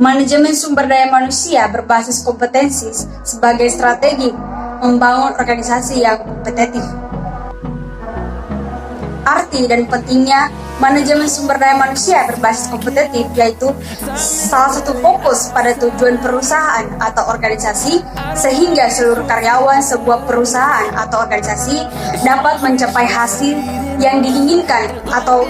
Manajemen sumber daya manusia berbasis kompetensi sebagai strategi membangun organisasi yang kompetitif. Arti dan pentingnya manajemen sumber daya manusia berbasis kompetitif yaitu salah satu fokus pada tujuan perusahaan atau organisasi sehingga seluruh karyawan sebuah perusahaan atau organisasi dapat mencapai hasil yang diinginkan atau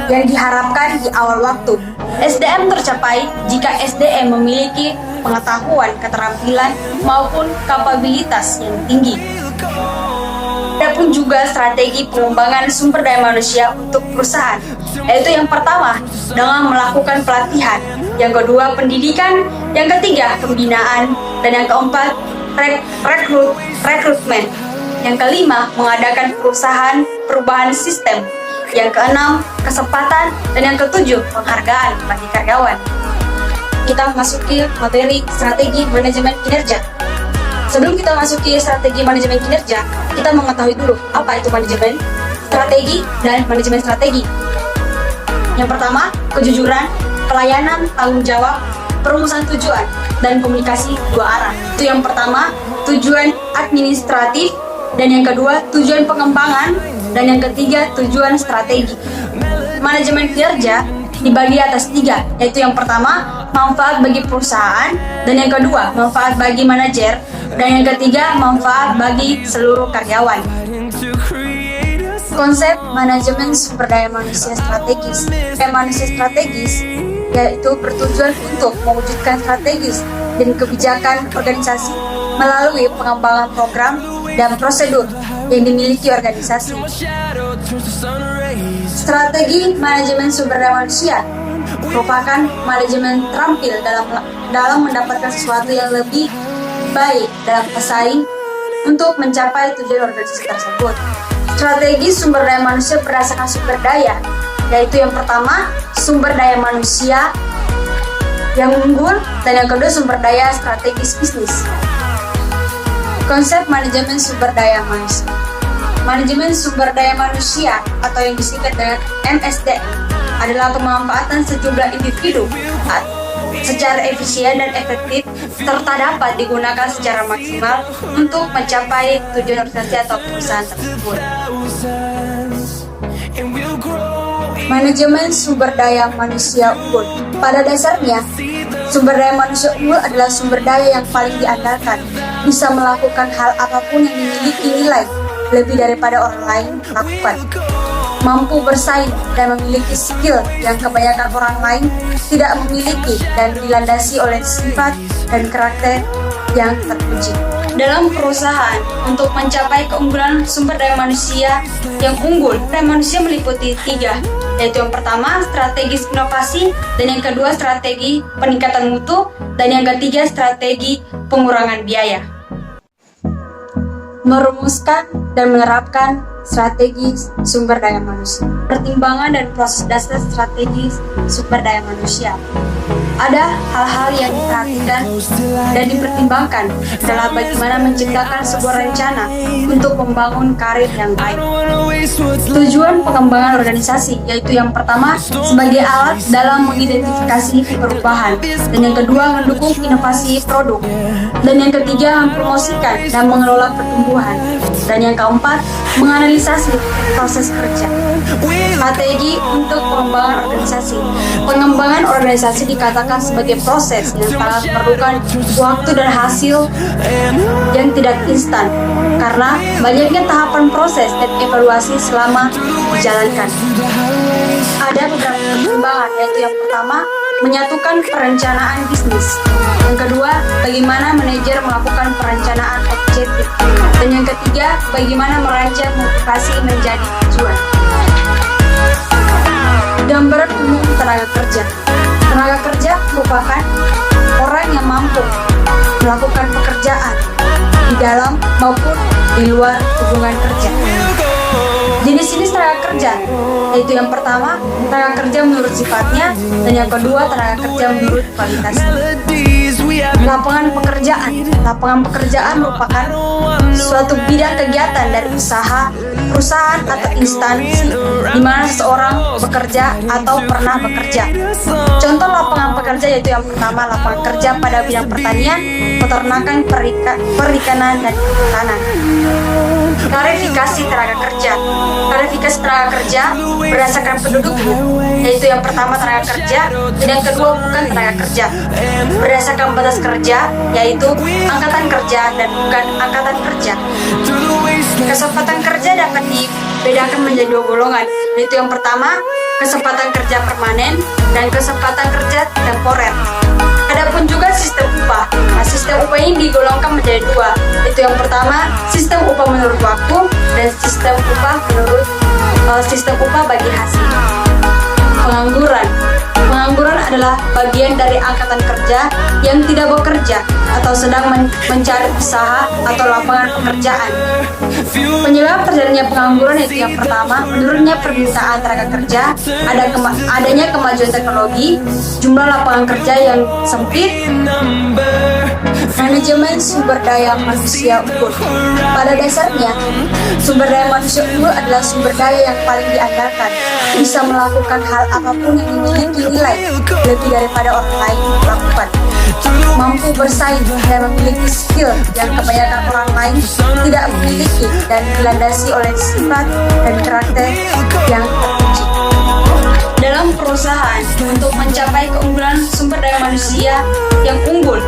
yang diharapkan di awal waktu. SDM tercapai jika SDM memiliki pengetahuan, keterampilan, maupun kapabilitas yang tinggi. Adapun juga strategi pengembangan sumber daya manusia untuk perusahaan, yaitu yang pertama dengan melakukan pelatihan, yang kedua pendidikan, yang ketiga pembinaan, dan yang keempat rekrutmen, yang kelima mengadakan perubahan sistem, yang keenam kesempatan, dan yang ketujuh penghargaan bagi karyawan. Kita masuki materi strategi manajemen kinerja. Sebelum kita masuki strategi manajemen kinerja, kita mengetahui dulu apa itu manajemen strategi dan manajemen strategi. Yang pertama, kejujuran, pelayanan, tanggung jawab, perumusan tujuan, dan komunikasi dua arah. Itu yang pertama, tujuan administratif, dan yang kedua, tujuan pengembangan, dan yang ketiga, tujuan strategi. Manajemen kinerja dibagi atas tiga, yaitu yang pertama, manfaat bagi perusahaan, dan yang kedua, manfaat bagi manajer, dan yang ketiga, manfaat bagi seluruh karyawan. Konsep manajemen sumber daya manusia strategis. Manusia strategis yaitu bertujuan untuk mewujudkan strategis dan kebijakan organisasi melalui pengembangan program dan prosedur yang dimiliki organisasi. Strategi manajemen sumber daya manusia merupakan manajemen terampil dalam mendapatkan sesuatu yang lebih baik dalam pesaing untuk mencapai tujuan organisasi tersebut. Strategi sumber daya manusia berdasarkan sumber daya, yaitu yang pertama sumber daya manusia yang unggul, dan yang kedua sumber daya strategis bisnis. Konsep manajemen sumber daya manusia. Manajemen sumber daya manusia atau yang disingkat dengan MSDM adalah pemanfaatan sejumlah individu secara efisien dan efektif serta dapat digunakan secara maksimal untuk mencapai tujuan organisasi atau perusahaan tersebut. Manajemen sumber daya manusia unggul. Pada dasarnya, sumber daya manusia unggul adalah sumber daya yang paling diandalkan, bisa melakukan hal apapun yang dimiliki nilai lebih daripada orang lain lakukan, mampu bersaing dan memiliki skill yang kebanyakan orang lain tidak memiliki dan dilandasi oleh sifat dan karakter yang terpuji. Dalam perusahaan, untuk mencapai keunggulan sumber daya manusia yang unggul, daya manusia meliputi tiga, yaitu yang pertama strategis inovasi, dan yang kedua strategi peningkatan mutu, dan yang ketiga strategi pengurangan biaya. Merumuskan dan menerapkan strategi sumber daya manusia. Pertimbangan dan proses dasar strategi sumber daya manusia. Ada hal-hal yang diperhatikan dan dipertimbangkan adalah bagaimana menciptakan sebuah rencana untuk membangun karir yang baik. Tujuan pengembangan organisasi, yaitu yang pertama sebagai alat dalam mengidentifikasi perubahan, dan yang kedua mendukung inovasi produk, dan yang ketiga mempromosikan dan mengelola pertumbuhan, dan yang keempat menganalisasi proses kerja. Strategi untuk pengembangan organisasi. Pengembangan organisasi dikatakan sebagai proses yang sangat memerlukan waktu dan hasil yang tidak instan karena banyaknya tahapan proses dan evaluasi selama dijalankan. Ada beberapa pertimbangan, yaitu yang pertama menyatukan perencanaan bisnis, yang kedua bagaimana manajer melakukan perencanaan objektif, dan yang ketiga bagaimana merancang motivasi menjadi tujuan. Gambaran umum tenaga kerja. Tenaga kerja merupakan orang yang mampu melakukan pekerjaan di dalam maupun di luar hubungan kerja. Jenis-jenis tenaga kerja, yaitu yang pertama tenaga kerja menurut sifatnya, dan yang kedua tenaga kerja menurut kualitasnya. Lapangan pekerjaan. Lapangan pekerjaan merupakan suatu bidang kegiatan dari usaha perusahaan atau instansi di mana seseorang bekerja atau pernah bekerja. Contoh lapangan pekerja yaitu yang pertama lapangan kerja pada bidang pertanian, peternakan, perikanan, dan kehutanan. Klarifikasi tenaga kerja. Klarifikasi tenaga kerja berdasarkan penduduknya, yaitu yang pertama tenaga kerja dan yang kedua bukan tenaga kerja. Berdasarkan batas kerja, yaitu angkatan kerja dan bukan angkatan kerja. Kesempatan kerja dapat dibedakan menjadi dua golongan, yaitu yang pertama kesempatan kerja permanen dan kesempatan kerja temporer. Adapun juga sistem upah. Nah, sistem upah ini digolongkan menjadi dua, yaitu yang pertama sistem upah menurut waktu dan sistem upah bagi hasil. Pengangguran. Pengangguran adalah bagian dari angkatan kerja yang tidak bekerja atau sedang mencari usaha atau lapangan pekerjaan. Penyebab terjadinya pengangguran yaitu yang pertama, menurunnya permintaan tenaga kerja, adanya kemajuan teknologi, jumlah lapangan kerja yang sempit, manajemen sumber daya manusia unggul. Pada dasarnya, sumber daya manusia unggul adalah sumber daya yang paling diandalkan, bisa melakukan hal apapun yang memiliki nilai lebih daripada orang lain melakukan, mampu bersaing dan memiliki skill yang kebanyakan orang lain tidak memiliki dan dilandasi oleh sifat dan karakter yang terpuji. Dalam perusahaan, untuk mencapai keunggulan sumber daya manusia yang unggul,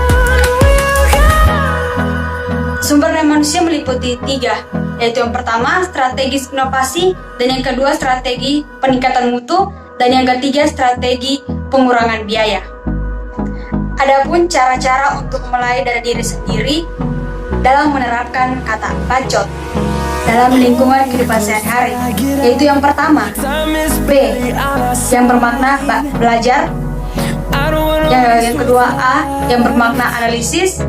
sumber daya manusia meliputi 3, yaitu yang pertama strategi inovasi, dan yang kedua strategi peningkatan mutu, dan yang ketiga strategi pengurangan biaya. Adapun cara-cara untuk mulai dari diri sendiri dalam menerapkan kata bacot dalam lingkungan kehidupan sehari-hari, yaitu yang pertama B yang bermakna belajar, yang kedua A yang bermakna analisis,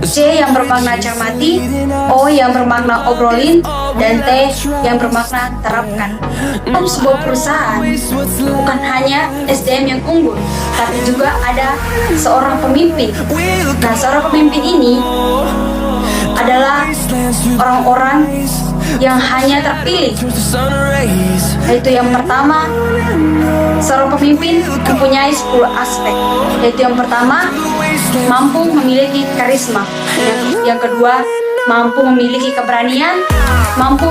C yang bermakna cermati, O yang bermakna obrolin, dan T yang bermakna terapkan. Dalam sebuah perusahaan bukan hanya SDM yang unggul, tapi juga ada seorang pemimpin. Nah, seorang pemimpin ini adalah orang-orang yang hanya terpilih, yaitu yang pertama seorang pemimpin mempunyai 10 aspek, yaitu yang pertama mampu memiliki karisma, yang kedua mampu memiliki keberanian, mampu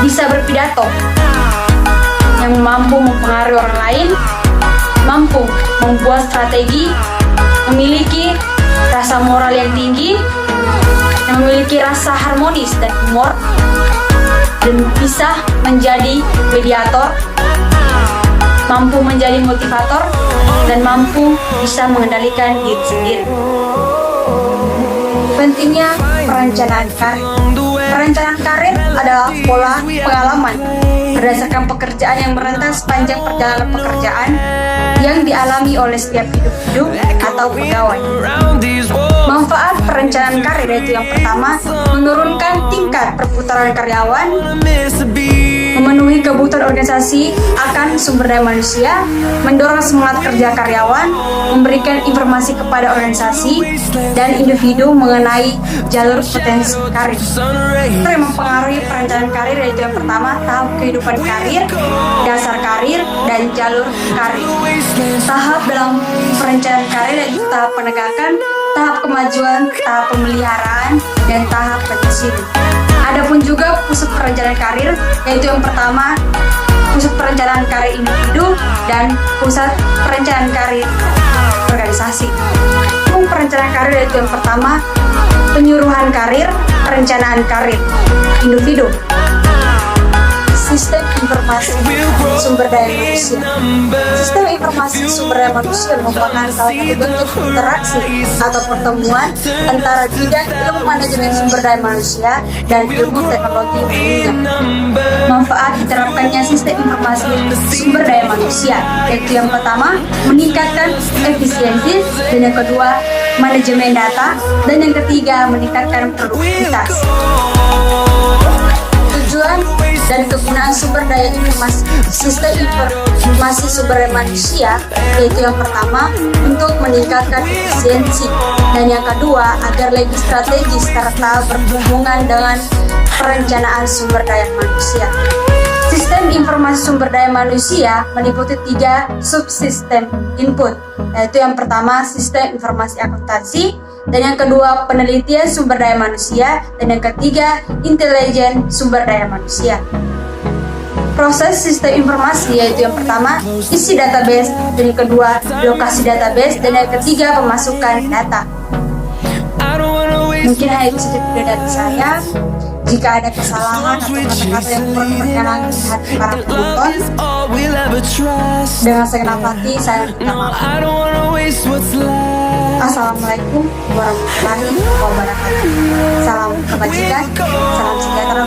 bisa berpidato, yang mampu mempengaruhi orang lain, mampu membuat strategi, memiliki rasa moral yang tinggi, yang memiliki rasa harmonis dan humor, dan bisa menjadi mediator, mampu menjadi motivator, dan mampu bisa mengendalikan diri sendiri. Pentingnya perencanaan karir. Perencanaan karir adalah pola pengalaman berdasarkan pekerjaan yang merentang sepanjang perjalanan pekerjaan yang dialami oleh setiap individu atau pegawai. Manfaat perencanaan karir yaitu yang pertama, menurunkan tingkat perputaran karyawan, memenuhi kebutuhan organisasi akan sumber daya manusia, mendorong semangat kerja karyawan, memberikan informasi kepada organisasi dan individu mengenai jalur potensi karir. Yang mempengaruhi perencanaan karir yaitu yang pertama, tahap kehidupan karir, dasar karir, dan jalur karir. Tahap dalam perencanaan karir yaitu tahap penegakan, tahap kemajuan, tahap pemeliharaan, dan tahap pensiun. Adapun juga pusat perencanaan karir, yaitu yang pertama pusat perencanaan karir individu dan pusat perencanaan karir organisasi. Perencanaan karir yaitu yang pertama penyuluhan karir, perencanaan karir individu. Sistem informasi sumber daya manusia. Sistem informasi sumber daya manusia merupakan salah satu bentuk interaksi atau pertemuan antara bidang ilmu manajemen sumber daya manusia dan ilmu teknologi umumnya. Manfaat diterapkannya sistem informasi sumber daya manusia yaitu yang pertama meningkatkan efisiensi, dan yang kedua manajemen data, dan yang ketiga meningkatkan produktivitas. Tujuan dan kegunaan sumber daya informasi sistem informasi sumber daya manusia yaitu yang pertama untuk meningkatkan efisiensi dan yang kedua agar lebih strategis serta berhubungan dengan perencanaan sumber daya manusia. Sistem informasi sumber daya manusia meliputi 3 subsistem input, yaitu yang pertama sistem informasi akuntansi, dan yang kedua penelitian sumber daya manusia, dan yang ketiga intelijen sumber daya manusia. Proses sistem informasi yaitu yang pertama isi database, dan yang kedua lokasi database, dan yang ketiga pemasukan data. Mungkin hanya itu saja video dari saya. Jika ada kesalahan atau kata-kata yang kurang berkenan di hati para penonton, dengan segenap hati saya minta maaf. Assalamualaikum warahmatullahi wabarakatuh. Salam kebajikan, salam sejahtera.